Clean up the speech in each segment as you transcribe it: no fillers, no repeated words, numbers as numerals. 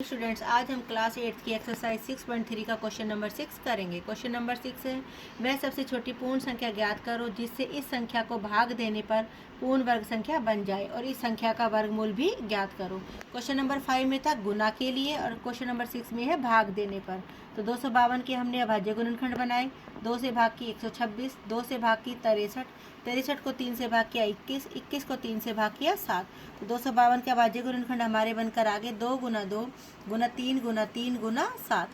Students, आज हम class 8 की एक्सरसाइज 6.3 का क्वेश्चन नंबर 6 करेंगे। क्वेश्चन नंबर 6 है, वह सबसे छोटी पूर्ण संख्या ज्ञात करो जिससे इस संख्या को भाग देने पर पूर्ण वर्ग संख्या बन जाए और इस संख्या का वर्गमूल भी ज्ञात करो। क्वेश्चन नंबर 5 में था गुना के लिए और क्वेश्चन नंबर 6 में है भाग देने पर। तो 252 के हमने अभाज्य गुणनखंड बनाए। 2 से भाग की 126, 2 से भाग की 63, 63 को 3 से भाग किया 21, 21 को 3 से भाग किया 7। तो 252 के अभाज्य गुणनखंड हमारे बनकर आगे 2 गुना 2 गुना 3 गुना 3 गुना 7।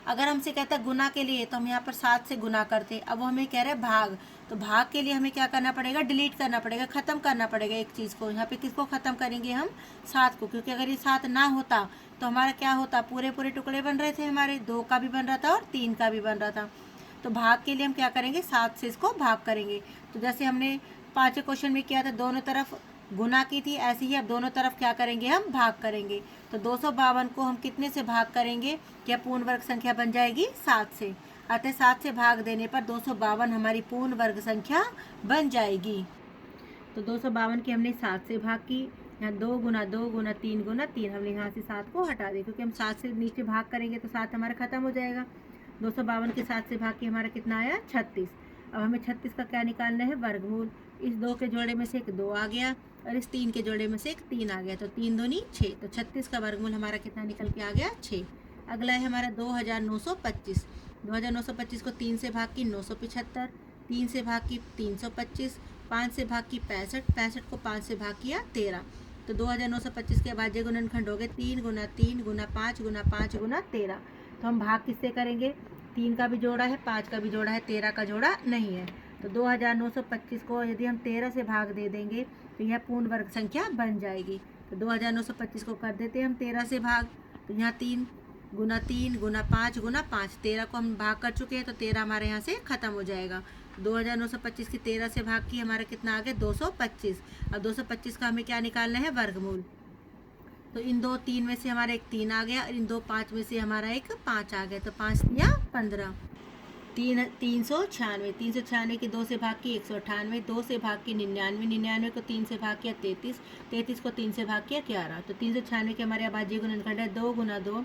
अगर हमसे कहता है गुना के लिए तो हम यहाँ पर 7 से गुना करते। अब वो हमें कह रहे हैं भाग, तो भाग के लिए हमें क्या करना पड़ेगा, डिलीट करना पड़ेगा, ख़त्म करना पड़ेगा एक चीज़ को। यहाँ पे किसको ख़त्म करेंगे हम, 7 को, क्योंकि अगर ये 7 ना होता तो हमारा क्या होता, पूरे पूरे टुकड़े बन रहे थे हमारे, 2 का भी बन रहा था और 3 का भी बन रहा था। तो भाग के लिए हम क्या करेंगे, 7 से इसको भाग करेंगे। तो जैसे हमने 5वें क्वेश्चन में किया था, दोनों तरफ गुना की थी, ऐसे ही अब दोनों तरफ क्या करेंगे, हम भाग करेंगे। तो 252 को हम कितने से भाग करेंगे, क्या पूर्ण वर्ग संख्या बन जाएगी, 7 से। अतः 7 से भाग देने पर 252 हमारी पूर्ण वर्ग संख्या बन जाएगी। तो 252 की हमने 7 से भाग की, यहाँ 2 गुना 2 गुना 3 गुना 3, हमने यहाँ से 7 को हटा दिया क्योंकि हम 7 से नीचे भाग करेंगे तो 7 हमारा खत्म हो जाएगा। 252 के 7 से भाग के हमारा कितना आया, 36। अब हमें 36 का क्या निकालना है, वर्गमूल। इस 2 के जोड़े में से एक 2 आ गया और इस 3 के जोड़े में से एक 3 आ गया, तो 3 दूनी 6। तो 36 का वर्गमूल हमारा कितना निकल के आ गया, 6। अगला है हमारा 2925। 2925 को 3 से भाग की 975, 3 से भाग की 325, 5 से भाग की 65, 65 को 5 से भाग किया 13। तो 2925 के अभाज्य गुणनखंड हो गए 3 गुना 3 गुना 5 गुना 5 गुना 13। तो हम भाग किससे करेंगे, 3 का भी जोड़ा है, 5 का भी जोड़ा है, 13 का जोड़ा नहीं है। तो 2925 को यदि हम 13 से भाग दे देंगे तो यह पूर्ण वर्ग संख्या बन जाएगी। तो 2925 को कर देते हैं हम 13 से भाग, तो यहाँ 3 गुना 3 गुना 5 गुना 5, 13 को हम भाग कर चुके हैं तो 13 हमारे यहाँ से ख़त्म हो जाएगा। 2925 की 13 से भाग की हमारा कितना आ गया, 225। अब 225 का हमें क्या निकालना है, वर्गमूल। तो इन 2 3 में से हमारा एक 3 आ गया और इन 2 5 में से हमारा एक 5 आ गया, तो 5 या 15। 396, 396 की 2 से भाग की 198, 2 से भाग की 99, 99 को 3 से भाग किया 33, 33 को 3 से भाग किया 11। तो 396 के हमारे अभाज्य गुणनखंड है 2 गुना 2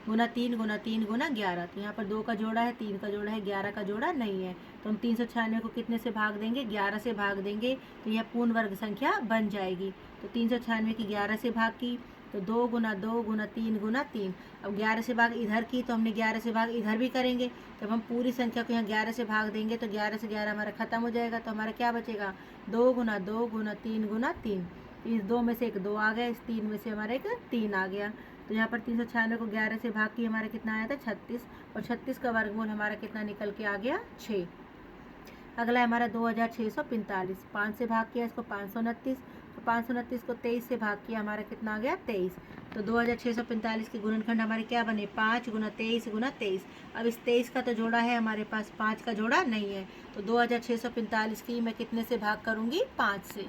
गुना 3 गुना 3 गुना 11। तो यहाँ पर 2 का जोड़ा है, 3 का जोड़ा है, 11 का जोड़ा नहीं है। तो हम 396 को कितने से भाग देंगे, 11 से भाग देंगे, तो यह पूर्ण वर्ग संख्या बन जाएगी। तो 396 की 11 से भाग की तो 2 गुना 2 गुना 3 गुना 3। अब 11 से भाग इधर की तो हमने 11 से भाग इधर भी करेंगे। जब हम पूरी संख्या को यहाँ 11 से भाग देंगे तो 11 से 11 हमारा खत्म हो जाएगा, तो हमारा क्या बचेगा, 2 गुना 2 गुना 3 गुना 3। इस 2 में से एक 2 आ गया, इस 3 में से हमारा एक 3 आ गया। तो यहाँ पर 396 को 11 से भाग की हमारा कितना आया था, 36, और 36 का वर्गमूल हमारा कितना निकल के आ गया, 6। अगला है हमारा 2645। 5 से भाग किया इसको 529, तो 529 को 23 से भाग किया हमारा कितना आ गया, 23। तो 2645 के गुणनखंड हमारे क्या बने, 5 गुना 23 गुना 23। अब इस 23 का तो जोड़ा है हमारे पास, 5 का जोड़ा नहीं है। तो 2645 की मैं कितने से भाग करूँगी, 5 से।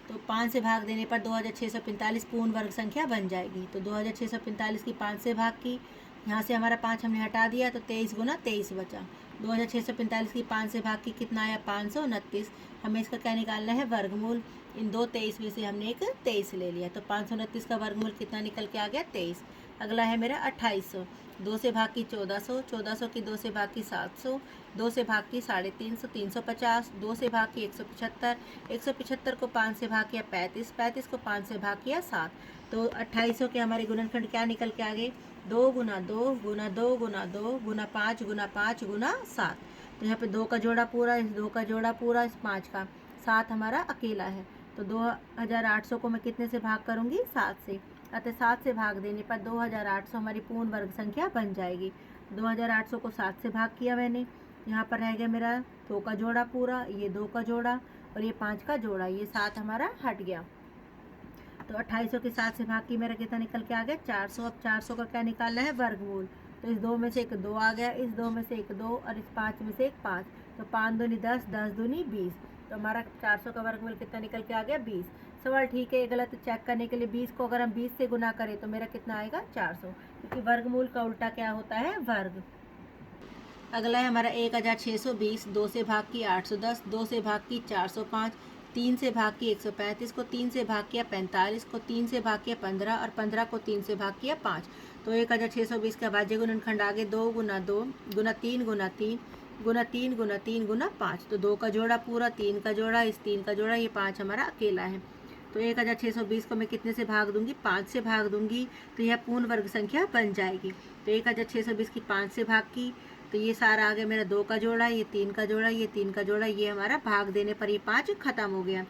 तो 5 से भाग देने पर 2645 पूर्ण वर्ग संख्या बन जाएगी। तो 2645 की 5 से भाग की, यहाँ से हमारा 5 हमने हटा दिया तो 23 गुना 23 बचा। 2645 की 5 से भाग की कितना आया, 529। हमें इसका क्या निकालना है, वर्गमूल। इन 2 23 में से हमने एक 23 ले लिया, तो 529 का वर्गमूल कितना निकल के आ गया, 23। अगला है मेरा 2800। 2 से भाग की 1400, 1400 की 2 से भाग की 700, 2 से भाग की 350, 350, 2 से भाग की 175, 175 को 5 से भाग किया 35, 35 को 5 से भाग किया 7। तो 2800 के हमारे गुणनखंड क्या निकल के आ गए, 2 गुना 2 गुना 2 गुना 2 गुना 5 गुना 5 गुना 7। तो यहाँ पे 2 का जोड़ा पूरा, इस 2 का जोड़ा पूरा, इस 5 का, 7 हमारा अकेला है। तो 2800 को मैं कितने से भाग करूँगी, 7 से। अतः 7 से भाग देने पर 2800 हमारी पूर्ण वर्ग संख्या बन जाएगी। 2800 को 7 से भाग किया मैंने, यहाँ पर रह गया मेरा 2 का जोड़ा पूरा, ये 2 का जोड़ा और ये 5 का जोड़ा, ये 7 हमारा हट गया। तो 2800 के 7 से भाग की मेरा कितना निकल के आ गया, 400। अब 400 का क्या निकालना है, वर्गमूल। तो इस 2 में से एक 2 आ गया, इस 2 में से एक 2 और इस 5 में से एक 5। तो 5 दूनी 10, 10 दूनी 20। तो हमारा 400 का वर्गमूल कितना निकल के आ गया, 20। सवाल ठीक है, गलत चेक करने के लिए 20 को अगर हम 20 से गुना करें तो मेरा कितना आएगा, 400, क्योंकि वर्गमूल का उल्टा क्या होता है, वर्ग। अगला है हमारा 1620। 2 से भाग की 810, 2 से भाग की 405, 3 से भाग की 135 को 3 से भाग किया 45 को 3 से भाग किया 15 और 15 को 3 से भाग किया 5। तो 1620 का भाज्य गुणनखंड आगे 2 गुना 2 गुना 3 गुना 3 गुना 3 गुना 3 गुना 5। तो 2 का जोड़ा पूरा, 3 का जोड़ा, इस 3 का जोड़ा, ये 5 हमारा अकेला है। तो 1620 को मैं कितने से भाग दूंगी? 5 से भाग दूंगी, तो यह पूर्ण वर्ग संख्या बन जाएगी। तो 1620 की 5 से भाग की, तो ये सारा आ गया मेरा 2 का जोड़ा, ये 3 का जोड़ा, ये 3 का जोड़ा, ये हमारा भाग देने पर ये 5 खत्म हो गया।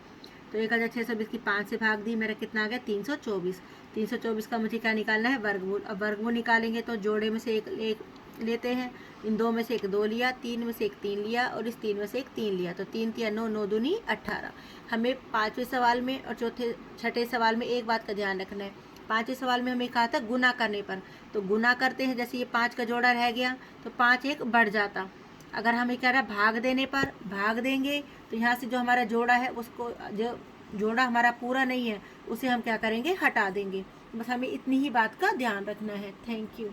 तो 1620 की 5 से भाग दी, मेरा कितना आ गया? 324। 324 का मुझे क्या निकालना है? वर्गमूल। अब वर्गमूल निकालेंगे तो जोड़े में से एक लेते हैं, इन 2 में से एक 2 लिया, 3 में से एक 3 लिया और इस 3 में से एक 3 लिया। तो 3 तिया 9, 9 दूनी 18। हमें 5वें सवाल में और छठे सवाल में एक बात का ध्यान रखना है। 5वें सवाल में हमें कहा था गुना करने पर, तो गुना करते हैं, जैसे ये 5 का जोड़ा रह गया तो 5 एक बढ़ जाता। अगर हमें कह रहा है भाग देने पर, भाग देंगे तो यहाँ से जो हमारा जोड़ा है उसको, जो जोड़ा हमारा पूरा नहीं है उसे हम क्या करेंगे? हटा देंगे। बस हमें इतनी ही बात का ध्यान रखना है। Thank you.